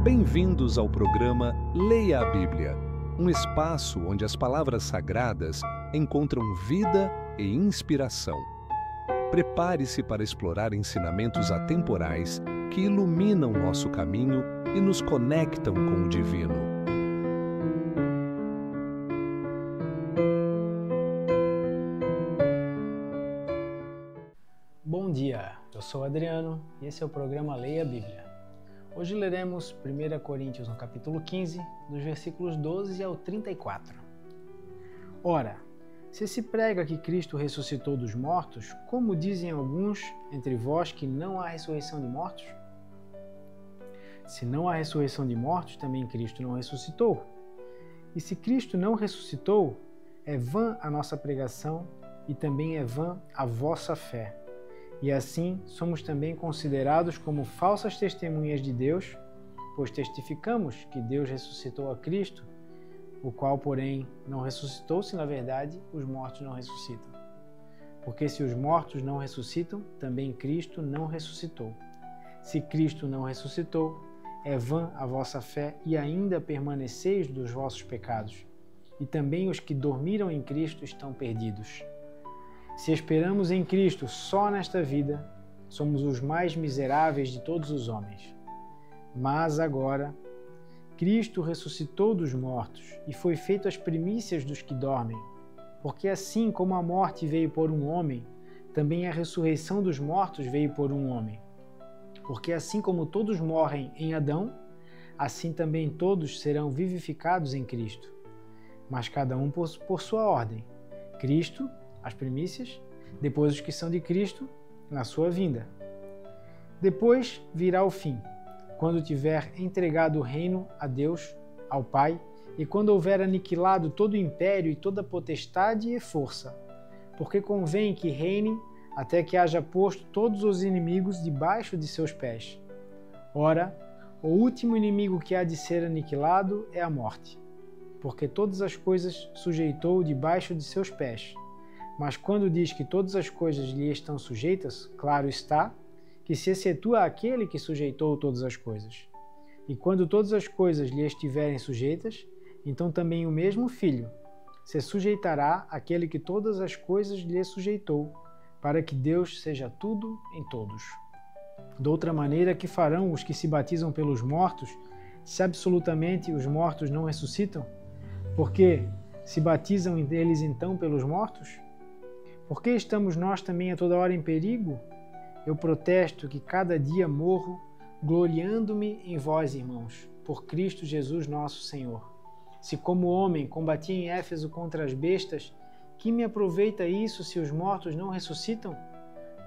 Bem-vindos ao programa Leia a Bíblia, um espaço onde as palavras sagradas encontram vida e inspiração. Prepare-se para explorar ensinamentos atemporais que iluminam nosso caminho e nos conectam com o divino. Bom dia, eu sou Adriano e esse é o programa Leia a Bíblia. Hoje leremos 1 Coríntios no capítulo 15, dos versículos 12 ao 34. Ora, se se prega que Cristo ressuscitou dos mortos, como dizem alguns entre vós que não há ressurreição de mortos? Se não há ressurreição de mortos, também Cristo não ressuscitou. E se Cristo não ressuscitou, é vã a nossa pregação e também é vã a vossa fé. E assim somos também considerados como falsas testemunhas de Deus, pois testificamos que Deus ressuscitou a Cristo, o qual, porém, não ressuscitou se, na verdade, os mortos não ressuscitam. Porque se os mortos não ressuscitam, também Cristo não ressuscitou. Se Cristo não ressuscitou, é vã a vossa fé e ainda permaneceis dos vossos pecados. E também os que dormiram em Cristo estão perdidos. Se esperamos em Cristo só nesta vida, somos os mais miseráveis de todos os homens. Mas agora, Cristo ressuscitou dos mortos e foi feito as primícias dos que dormem, porque assim como a morte veio por um homem, também a ressurreição dos mortos veio por um homem. Porque assim como todos morrem em Adão, assim também todos serão vivificados em Cristo. Mas cada um por sua ordem. Cristo, as primícias, depois os que são de Cristo, na sua vinda. Depois virá o fim, quando tiver entregado o reino a Deus, ao Pai, e quando houver aniquilado todo o império e toda potestade e força, porque convém que reine até que haja posto todos os inimigos debaixo de seus pés. Ora, o último inimigo que há de ser aniquilado é a morte, porque todas as coisas sujeitou debaixo de seus pés. Mas quando diz que todas as coisas lhe estão sujeitas, claro está que se excetua aquele que sujeitou todas as coisas. E quando todas as coisas lhe estiverem sujeitas, então também o mesmo Filho se sujeitará àquele que todas as coisas lhe sujeitou, para que Deus seja tudo em todos. De outra maneira, que farão os que se batizam pelos mortos, se absolutamente os mortos não ressuscitam? Porque se batizam eles então pelos mortos? Por que estamos nós também a toda hora em perigo? Eu protesto que cada dia morro, gloriando-me em vós, irmãos, por Cristo Jesus nosso Senhor. Se como homem combati em Éfeso contra as bestas, que me aproveita isso se os mortos não ressuscitam?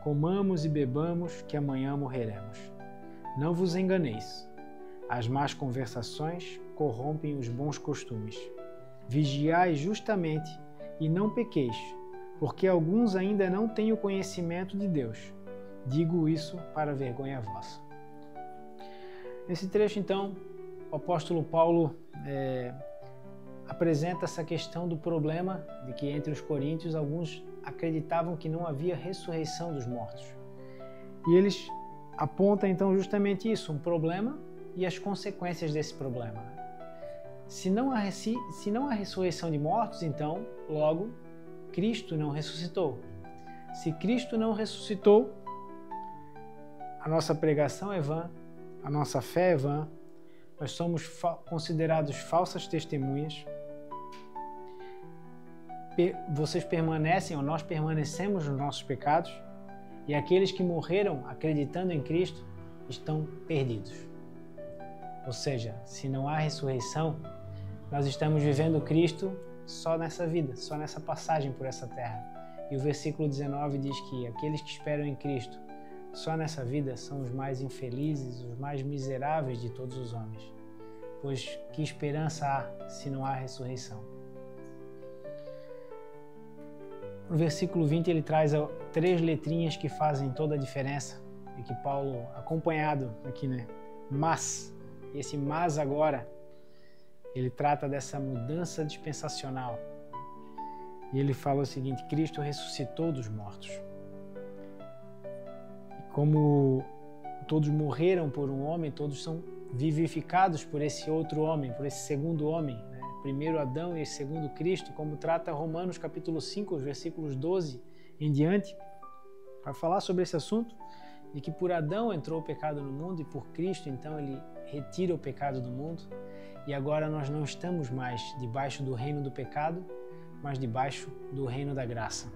Comamos e bebamos, que amanhã morreremos. Não vos enganeis. As más conversações corrompem os bons costumes. Vigiai justamente e não pequeis, porque alguns ainda não têm o conhecimento de Deus. Digo isso para vergonha vossa. Nesse trecho, então, o apóstolo Paulo apresenta essa questão do problema de que entre os coríntios alguns acreditavam que não havia ressurreição dos mortos. E eles apontam então justamente isso, um problema e as consequências desse problema. Se não há ressurreição de mortos, então, logo, Cristo não ressuscitou. Se Cristo não ressuscitou, a nossa pregação é vã, a nossa fé é vã, nós somos considerados falsas testemunhas. Vocês permanecem ou nós permanecemos nos nossos pecados e aqueles que morreram acreditando em Cristo estão perdidos. Ou seja, se não há ressurreição, nós estamos vivendo Cristo só nessa vida, só nessa passagem por essa terra. E o versículo 19 diz que aqueles que esperam em Cristo só nessa vida são os mais infelizes, os mais miseráveis de todos os homens. Pois que esperança há se não há ressurreição? No versículo 20 ele traz 3 letrinhas que fazem toda a diferença e que Paulo, acompanhado aqui, mas, esse mas agora, ele trata dessa mudança dispensacional. E ele fala o seguinte: Cristo ressuscitou dos mortos. E como todos morreram por um homem, todos são vivificados por esse outro homem, por esse segundo homem, né? Primeiro Adão e segundo Cristo, como trata Romanos capítulo 5, versículos 12 em diante, para falar sobre esse assunto, de que por Adão entrou o pecado no mundo e por Cristo, então, ele retira o pecado do mundo, e agora nós não estamos mais debaixo do reino do pecado, mas debaixo do reino da graça.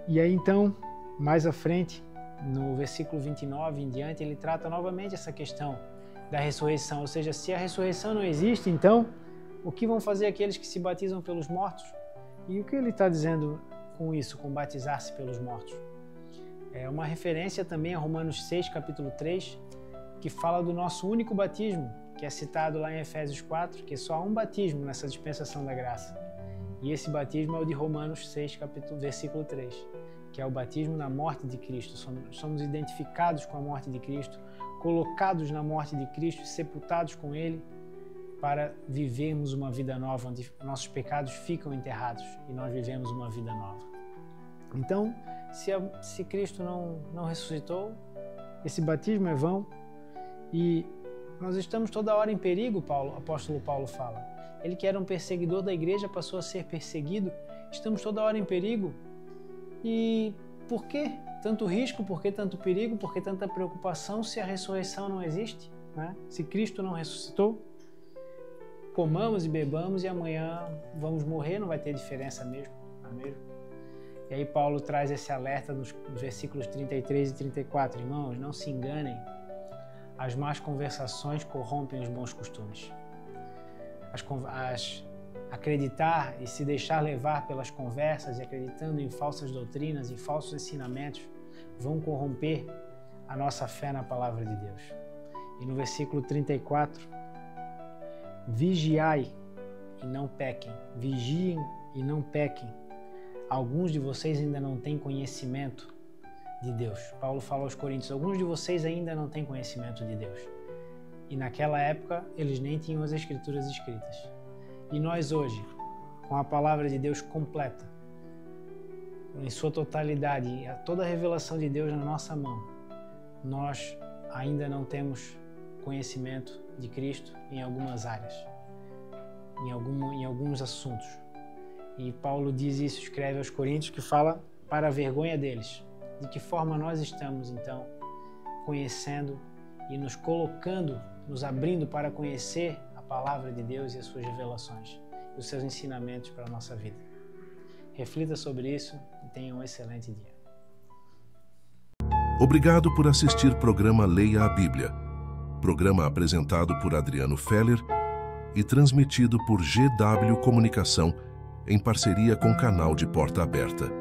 E aí então, mais à frente, no versículo 29 em diante, ele trata novamente essa questão da ressurreição, ou seja, se a ressurreição não existe, então, o que vão fazer aqueles que se batizam pelos mortos? E o que ele está dizendo com isso, com batizar-se pelos mortos? É uma referência também a Romanos 6, capítulo 3, que fala do nosso único batismo, que é citado lá em Efésios 4, que é só um batismo nessa dispensação da graça. E esse batismo é o de Romanos 6, versículo 3, que é o batismo na morte de Cristo. Somos identificados com a morte de Cristo, colocados na morte de Cristo, sepultados com Ele, para vivermos uma vida nova, onde nossos pecados ficam enterrados e nós vivemos uma vida nova. Então, se Cristo não ressuscitou, esse batismo é vão, e nós estamos toda hora em perigo, o apóstolo Paulo fala. Ele que era um perseguidor da igreja passou a ser perseguido, estamos toda hora em perigo. E por que tanto risco, por que tanto perigo, por que tanta preocupação se a ressurreição não existe, né? Se Cristo não ressuscitou? Comamos e bebamos e amanhã vamos morrer, não vai ter diferença mesmo, não é mesmo? E aí Paulo traz esse alerta nos versículos 33 e 34. Irmãos, não se enganem, as más conversações corrompem os bons costumes. Acreditar e se deixar levar pelas conversas e acreditando em falsas doutrinas e falsos ensinamentos vão corromper a nossa fé na palavra de Deus. E no versículo 34, vigiai e não pequem, vigiem e não pequem. Alguns de vocês ainda não têm conhecimento de Deus. Paulo fala aos Coríntios, alguns de vocês ainda não têm conhecimento de Deus. E naquela época eles nem tinham as Escrituras escritas. E nós hoje, com a palavra de Deus completa, em sua totalidade, toda a revelação de Deus na nossa mão, nós ainda não temos conhecimento de Cristo em algumas áreas, em alguns assuntos. E Paulo diz isso, escreve aos Coríntios, que fala para a vergonha deles. De que forma nós estamos, então, conhecendo e nos colocando, nos abrindo para conhecer a palavra de Deus e as suas revelações, e os seus ensinamentos para a nossa vida. Reflita sobre isso e tenha um excelente dia. Obrigado por assistir o programa Leia a Bíblia. Programa apresentado por Adriano Feller e transmitido por GW Comunicação em parceria com o canal de Porta Aberta.